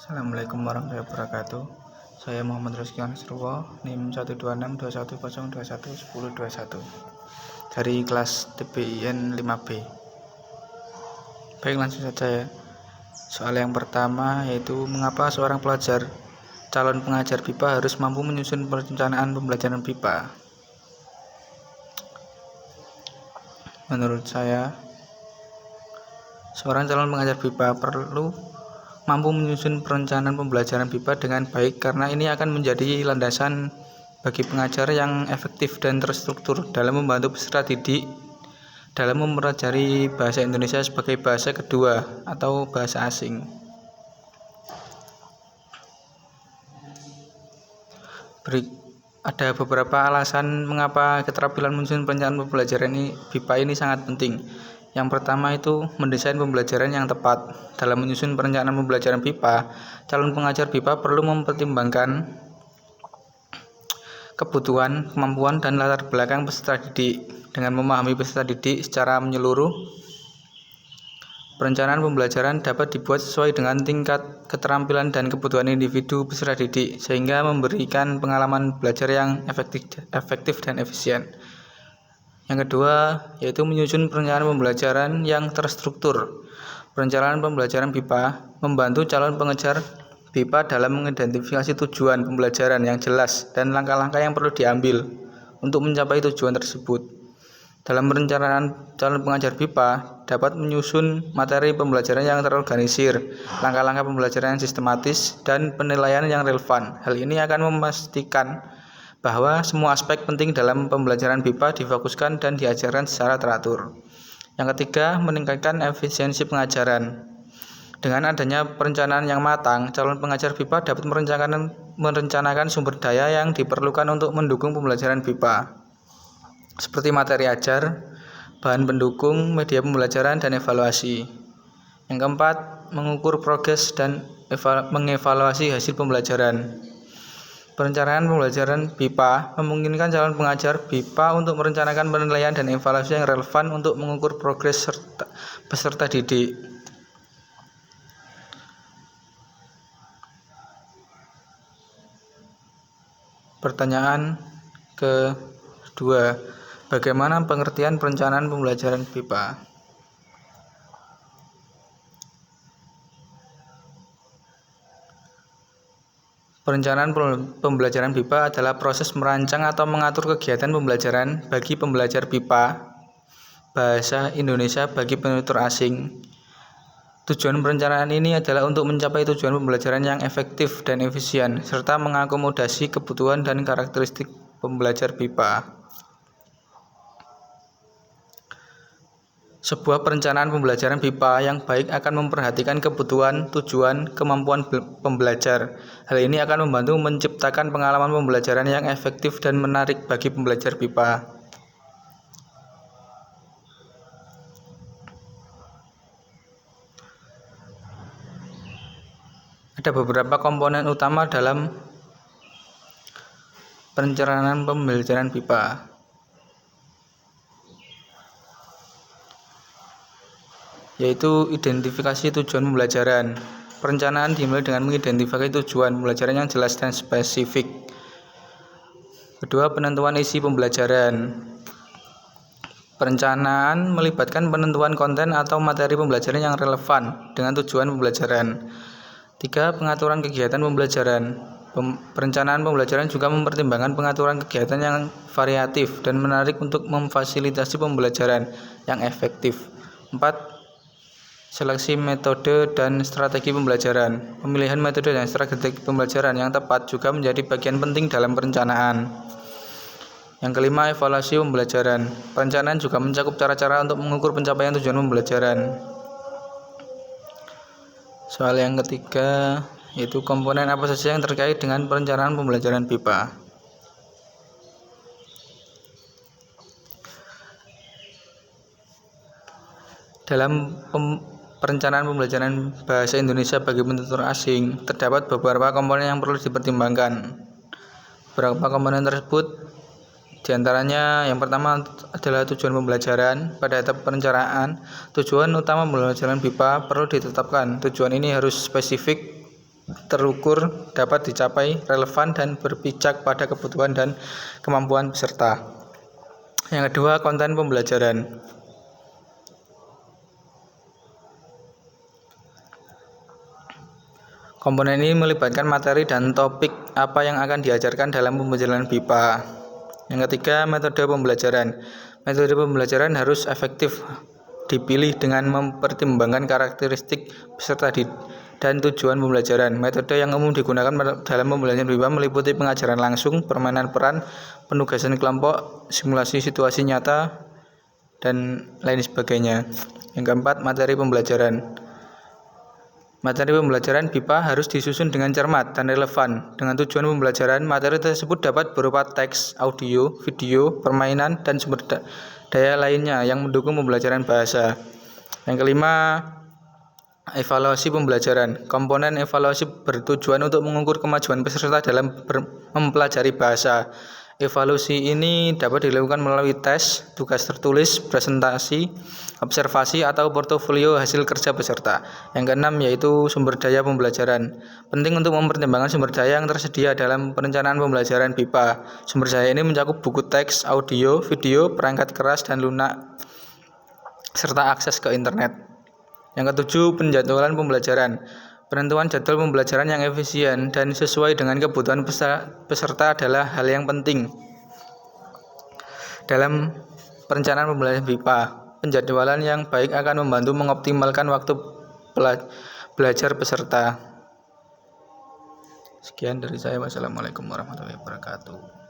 Assalamualaikum warahmatullahi wabarakatuh. Saya Muhammad Rizky Ansruwo, NIM 12621011021 dari kelas TPIN 5B. Baik, langsung saja ya. Soal yang pertama yaitu mengapa seorang calon pengajar BIPA harus mampu menyusun perencanaan pembelajaran BIPA. Menurut saya, seorang calon pengajar BIPA perlu mampu menyusun perencanaan pembelajaran BIPA dengan baik karena ini akan menjadi landasan bagi pengajar yang efektif dan terstruktur dalam membantu peserta didik dalam mempelajari bahasa Indonesia sebagai bahasa kedua atau bahasa asing. Ada beberapa alasan mengapa keterampilan menyusun perencanaan pembelajaran BIPA ini sangat penting. Yang pertama itu mendesain pembelajaran yang tepat. Dalam menyusun perencanaan pembelajaran BIPA, calon pengajar BIPA perlu mempertimbangkan kebutuhan, kemampuan, dan latar belakang peserta didik. Dengan memahami peserta didik secara menyeluruh, perencanaan pembelajaran dapat dibuat sesuai dengan tingkat keterampilan dan kebutuhan individu peserta didik, sehingga memberikan pengalaman belajar yang efektif dan efisien. Yang kedua, yaitu menyusun perencanaan pembelajaran yang terstruktur. Perencanaan pembelajaran BIPA membantu calon pengajar BIPA dalam mengidentifikasi tujuan pembelajaran yang jelas dan langkah-langkah yang perlu diambil untuk mencapai tujuan tersebut. Dalam perencanaan, calon pengajar BIPA dapat menyusun materi pembelajaran yang terorganisir, langkah-langkah pembelajaran yang sistematis, dan penilaian yang relevan. Hal ini akan memastikan bahwa semua aspek penting dalam pembelajaran BIPA difokuskan dan diajarkan secara teratur. Yang ketiga, meningkatkan efisiensi pengajaran. Dengan adanya perencanaan yang matang, calon pengajar BIPA dapat merencanakan sumber daya yang diperlukan untuk mendukung pembelajaran BIPA, seperti materi ajar, bahan pendukung, media pembelajaran, dan evaluasi. Yang keempat, mengukur progres dan mengevaluasi hasil pembelajaran. Perencanaan pembelajaran BIPA memungkinkan calon pengajar BIPA untuk merencanakan penilaian dan evaluasi yang relevan untuk mengukur progres peserta didik. Pertanyaan kedua, bagaimana pengertian perencanaan pembelajaran BIPA? Perencanaan pembelajaran BIPA adalah proses merancang atau mengatur kegiatan pembelajaran bagi pembelajar BIPA bahasa Indonesia bagi penutur asing. Tujuan perencanaan ini adalah untuk mencapai tujuan pembelajaran yang efektif dan efisien, serta mengakomodasi kebutuhan dan karakteristik pembelajar BIPA. Sebuah perencanaan pembelajaran BIPA yang baik akan memperhatikan kebutuhan, tujuan, kemampuan pembelajar. Hal ini akan membantu menciptakan pengalaman pembelajaran yang efektif dan menarik bagi pembelajar BIPA. Ada beberapa komponen utama dalam perencanaan pembelajaran BIPA, yaitu identifikasi tujuan pembelajaran. Perencanaan dimulai dengan mengidentifikasi tujuan pembelajaran yang jelas dan spesifik. Kedua, penentuan isi pembelajaran. Perencanaan melibatkan penentuan konten atau materi pembelajaran yang relevan dengan tujuan pembelajaran. Tiga, pengaturan kegiatan pembelajaran. Perencanaan pembelajaran juga mempertimbangkan pengaturan kegiatan yang variatif dan menarik untuk memfasilitasi pembelajaran yang efektif. 4. Seleksi metode dan strategi pembelajaran. Pemilihan metode dan strategi pembelajaran yang tepat juga menjadi bagian penting dalam perencanaan. Yang kelima, evaluasi pembelajaran. Perencanaan juga mencakup cara-cara untuk mengukur pencapaian tujuan pembelajaran. Soal yang ketiga, yaitu komponen apa saja yang terkait dengan perencanaan pembelajaran BIPA. Dalam perencanaan pembelajaran bahasa Indonesia bagi penutur asing, terdapat beberapa komponen yang perlu dipertimbangkan. Beberapa komponen tersebut diantaranya yang pertama adalah tujuan pembelajaran. Pada tahap perencanaan, tujuan utama pembelajaran BIPA perlu ditetapkan. Tujuan ini harus spesifik terukur, dapat dicapai, relevan, dan berpijak pada kebutuhan dan kemampuan peserta. Yang kedua, konten pembelajaran. Komponen ini melibatkan materi dan topik apa yang akan diajarkan dalam pembelajaran BIPA. Yang ketiga, metode pembelajaran. Metode pembelajaran harus efektif dipilih dengan mempertimbangkan karakteristik peserta dan tujuan pembelajaran. Metode yang umum digunakan dalam pembelajaran BIPA meliputi pengajaran langsung, permainan peran, penugasan kelompok, simulasi situasi nyata, dan lain sebagainya. Yang keempat, materi pembelajaran. Materi pembelajaran BIPA harus disusun dengan cermat dan relevan dengan tujuan pembelajaran. Materi tersebut dapat berupa teks, audio, video, permainan, dan sumber daya lainnya yang mendukung pembelajaran bahasa. Yang kelima, evaluasi pembelajaran. Komponen evaluasi bertujuan untuk mengukur kemajuan peserta dalam mempelajari bahasa. Evaluasi ini dapat dilakukan melalui tes, tugas tertulis, presentasi, observasi, atau portofolio hasil kerja peserta. Yang keenam yaitu sumber daya pembelajaran. Penting untuk mempertimbangkan sumber daya yang tersedia dalam perencanaan pembelajaran BIPA. Sumber daya ini mencakup buku teks, audio, video, perangkat keras dan lunak, serta akses ke internet. Yang ketujuh, penjadwalan pembelajaran. Penentuan jadwal pembelajaran yang efisien dan sesuai dengan kebutuhan peserta adalah hal yang penting dalam perencanaan pembelajaran BIPA. Penjadwalan yang baik akan membantu mengoptimalkan waktu belajar peserta. Sekian dari saya. Wassalamualaikum warahmatullahi wabarakatuh.